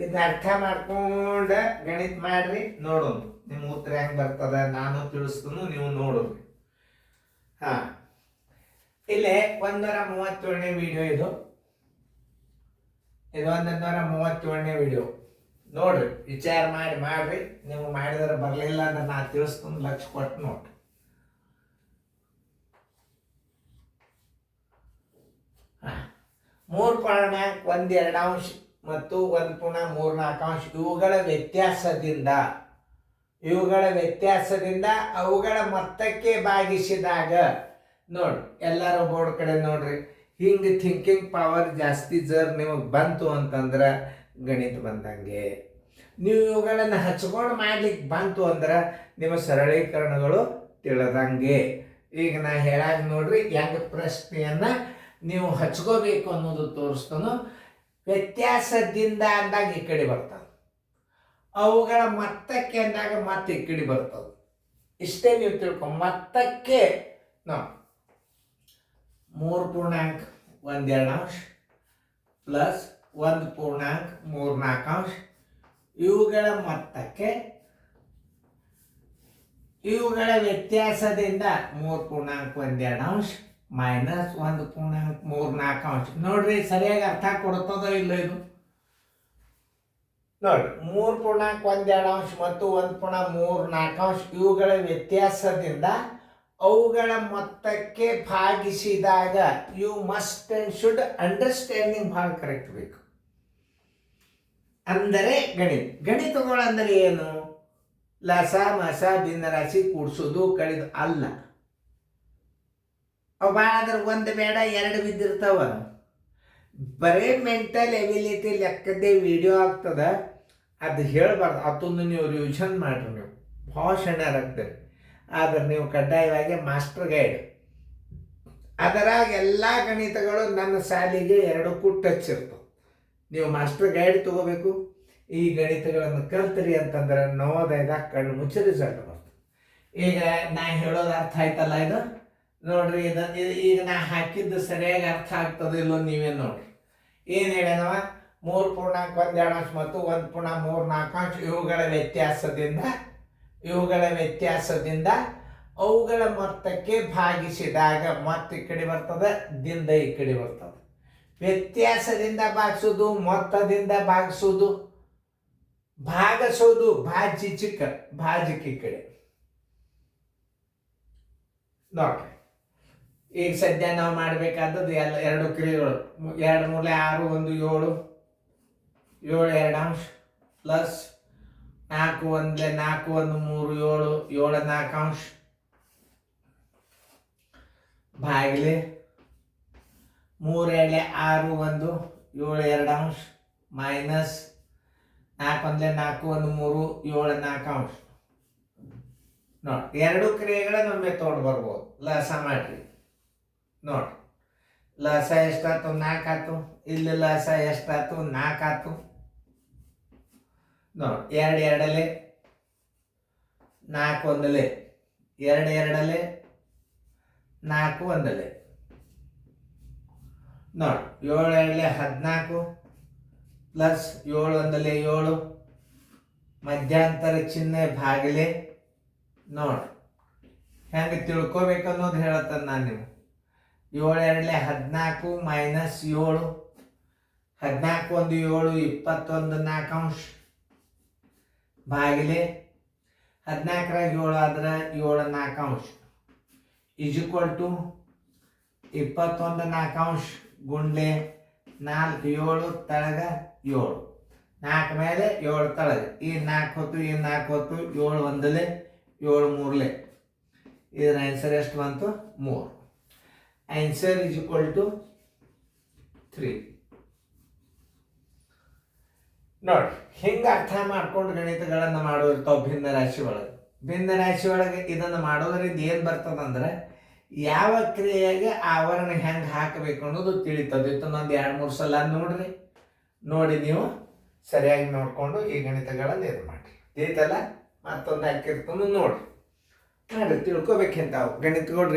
ಇದನ್ನ ಅರ್ಥ ಮಾಡ್ಕೊಂಡು ಗಣಿತ ಮಾಡ್ರಿ, ನೋಡೋಣ ನಿಮ್ಮ ಉತ್ತರ ಹೆಂಗೆ ಬರ್ತದ. ನಾನು ತಿಳಿಸ್ತೀನಿ, ನೀವು ನೋಡೋಣ. ಹಾಂ, ಇಲ್ಲೇ 137ನೇ ವಿಡಿಯೋ ಇದು 137ನೇ ವಿಡಿಯೋ ನೋಡ್ರಿ. ವಿಚಾರ ಮಾಡ್ರಿ. ನೀವು ಮಾಡಿದ್ರೆ ಬರಲಿಲ್ಲ ಅಂದ್ರೆ ನಾ ತಿಳಿಸ್ತೀನಿ, ಲಕ್ಷ ಕೊಟ್ಟು ನೋಡ್ರಿ. ಹಾಂ, 3.12 ಮತ್ತು 1.34 ಇವುಗಳ ವ್ಯತ್ಯಾಸದಿಂದ ಅವುಗಳ ಮೊತ್ತಕ್ಕೆ ಭಾಗಿಸಿದಾಗ ನೋಡ್ರಿ. ಎಲ್ಲರೂ ಬೋರ್ಡ್ ಕಡೆ ನೋಡ್ರಿ. ಹಿಂಗೆ ಥಿಂಕಿಂಗ್ ಪವರ್ ಜಾಸ್ತಿ ಜರ್ ನಿಮಗೆ ಬಂತು ಅಂತಂದ್ರೆ ಗಣಿತ ಬಂದಂಗೆ. ನೀವು ಇವುಗಳನ್ನು ಹಚ್ಕೊಂಡು ಮಾಡ್ಲಿಕ್ಕೆ ಬಂತು ಅಂದ್ರೆ ನಿಮ್ಮ ಸರಳೀಕರಣಗಳು ತಿಳಿದಂಗೆ. ಈಗ ನಾ ಹೇಳಾಗ ನೋಡ್ರಿ ಹೆಂಗೆ ಪ್ರಶ್ನೆಯನ್ನು ನೀವು ಹಚ್ಕೋಬೇಕು ಅನ್ನೋದು ತೋರಿಸ್ತಾನು. ವ್ಯತ್ಯಾಸದಿಂದ ಅಂದಾಗ ಈ ಕಡೆ ಬರ್ತದೆ, ಅವುಗಳ ಮೊತ್ತಕ್ಕೆ ಅಂದಾಗ ಮತ್ತೆ ಈ ಕಡೆ ಬರ್ತದೆ. ಇಷ್ಟೇ ನೀವು ತಿಳ್ಕೊ. ಮೊತ್ತಕ್ಕೆ ನಾವು 3.12 ಪ್ಲಸ್ 1.34 ಇವುಗಳ ಮೊತ್ತಕ್ಕೆ ಇವುಗಳ ವ್ಯತ್ಯಾಸದಿಂದ 3.12 ಮೈನಸ್ 1.34. ನೋಡ್ರಿ, ಸರಿಯಾಗಿ ಅರ್ಥ ಕೊಡ್ತದೋ ಇಲ್ಲ ಇದು? ನೋಡ್ರಿ, 3.12 ಮತ್ತು 1.34 ಇವುಗಳ ವ್ಯತ್ಯಾಸದಿಂದ ಅವುಗಳ ಮೊತ್ತಕ್ಕೆ ಭಾಗಿಸಿದಾಗ you must and should understanding ಭಾಳ ಕರೆಕ್ಟ್ ಬೇಕು. ಅಂದರೆ ಗಣಿತಗಳಂದರೆ ಏನು? ಲಸ ಮಸ ಭಿನ್ನರಾಶಿ ಕೂಡಿಸೋದು ಕಳೆದು ಅಲ್ಲ. ಅವು ಭಾಳ ಅಂದ್ರೆ ಒಂದು ಬೇಡ ಎರಡು ಬಿದ್ದಿರ್ತಾವ. ಬರೇ ಮೆಂಟಲ್ ಎಬಿಲಿಟಿ ಲೆಕ್ಕದೇ ವಿಡಿಯೋ ಆಗ್ತದ, ಅದು ಹೇಳಬಾರ್ದು. ಅದೊಂದು ನೀವು ರಿವಿಷನ್ ಮಾಡ್ರಿ. ನೀವು ಭಾಳ ಶಣ್ಯರಾಗ್ತೀರಿ. ಆದ್ರೆ ನೀವು ಕಡ್ಡಾಯವಾಗಿ ಮಾಸ್ಟರ್ ಗೈಡ್ ಅದರಾಗ ಎಲ್ಲ ಗಣಿತಗಳು ನನ್ನ ಶಾಲೆಗೆ ಎರಡಕ್ಕೂ ಟಚ್ ಇರ್ತವೆ. ನೀವು ಮಾಸ್ಟರ್ ಗೈಡ್ ತಗೋಬೇಕು. ಈ ಗಣಿತಗಳನ್ನು ಕಲ್ತ್ರಿ ಅಂತಂದ್ರೆ ನವೋದಯದಾಗ ಕಣ್ಣು ಮುಚ್ಚಿ ರಿಸಲ್ಟ್ ಬರ್ತದೆ. ಈಗ ನಾ ಹೇಳೋದು ಅರ್ಥ ಆಯ್ತಲ್ಲ ಇದು? ನೋಡ್ರಿ, ಈಗ ನಾ ಹಾಕಿದ್ದು ಸರಿಯಾಗಿ ಅರ್ಥ ಆಗ್ತದೆ ಇಲ್ಲೋ ನೀವೇ ನೋಡ್ರಿ. ಏನು ಹೇಳ್ಯಾನವ? 3.12 ಮತ್ತು 1.34 ಇವುಗಳ ವ್ಯತ್ಯಾಸದಿಂದ ಅವುಗಳ ಮೊತ್ತಕ್ಕೆ ಭಾಗಿಸಿದಾಗ ಮೊತ್ತ ಈ ಕಡೆ ಬರ್ತದೆ, ದಿಂದ ಈ ಕಡೆ ಬರ್ತದೆ. ವ್ಯತ್ಯಾಸದಿಂದ ಭಾಗಿಸೋದು, ಮೊತ್ತದಿಂದ ಭಾಗಿಸೋದು, ಭಾಗಿಸೋದು ಭಾಜಿಕೆ ಈ ಕಡೆ ನೋಡ್ರಿ. ಈಗ ಸದ್ಯ ನಾವು ಮಾಡಬೇಕಾದದ್ದು ಎರಡು ಕ್ರಿಯೆಗಳು. 2 ಮೂಲೆ 6 1 7 7 2 ಪ್ಲಸ್ 4 1 4 1 3 7 7 4 ಭಾಗಿಲೆ 3 2 6 1 7 2 ಮೈನಸ್ 4 1 4 1 3 7 4 ನೋಡಿ. ಎರಡು ಕ್ರಿಯೆಗಳನ್ನೊಮ್ಮೆ ತೋಡ್ ಬರ್ಬೋದು. ಲಸ ಮಾಡ್ರಿ. ನೋಡ್ರಿ, ಲಸ ಎಷ್ಟಾಯ್ತು? 4 ಆಯ್ತು. ಇಲ್ಲಿ ಲಸ ಎಷ್ಟಾಯ್ತು? 4 ಆಯ್ತು. ನೋಡಿ, 2 2 4 1 2 2 4 1 ನೋಡಿ. 7 2 14 ಪ್ಲಸ್ 7 1 7 ಮಧ್ಯಂತರ ಚಿಹ್ನೆ ಭಾಗಲೆ. ನೋಡಿ ಹೆಂಗೆ ತಿಳ್ಕೊಬೇಕನ್ನೋದು ಹೇಳತ್ತದ ನಾನು ನೀವು. 7 2 14 ಮೈನಸ್ 7 14 1 7 21 4 ಭಾಗಿಲೆ 14 7 ಆದ್ರೆ 7 4 ಈಸ್ ಈಕ್ವಲ್ ಟು 21 4 ಗುಂಡ್ಲೆ 4 7 ತಳಗ 7 4 ಮೇಲೆ 7 ತಳಗ. ಈ 4 ಹೊತ್ತು ಈ 4 ಹೊತ್ತು 7 1 7 3 ಇದರ ಆನ್ಸರ್ ಎಷ್ಟು ಬಂತು? 3. Answer is equal to 3. ನೋಡಿ, ಹಿಂಗೆ ಅರ್ಥ ಮಾಡ್ಕೊಂಡು ಗಣಿತಗಳನ್ನು ಮಾಡೋದಿರ್ತಾವೆ ಭಿನ್ನ ರಾಶಿ ಒಳಗೆ ಇದನ್ನು ಮಾಡೋದ್ರಿಂದ ಏನು ಬರ್ತದಂದ್ರೆ ಯಾವ ಕ್ರಿಯೆಗೆ ಆವರಣ ಹೆಂಗೆ ಹಾಕಬೇಕು ಅನ್ನೋದು ತಿಳಿತದೆ. ಇನ್ನೊಂದು 2-3 ಸಲ ನೋಡಿ ನೀವು ಸರಿಯಾಗಿ ನೋಡಿಕೊಂಡು ಈ ಗಣಿತಗಳನ್ನು ಇದು ಮಾಡಿರಿ. ತಿಳಿತಲ್ಲ? ಮತ್ತೊಂದು ಹಾಕಿರ್ತಾನು ನೋಡ್ರಿ. ತಿಳ್ಕೊಬೇಕಂತ ಗಣಿತಗಳು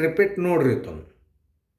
ರಿಪೀಟ್ ನೋಡ್ರಿ ಇತ್ತು.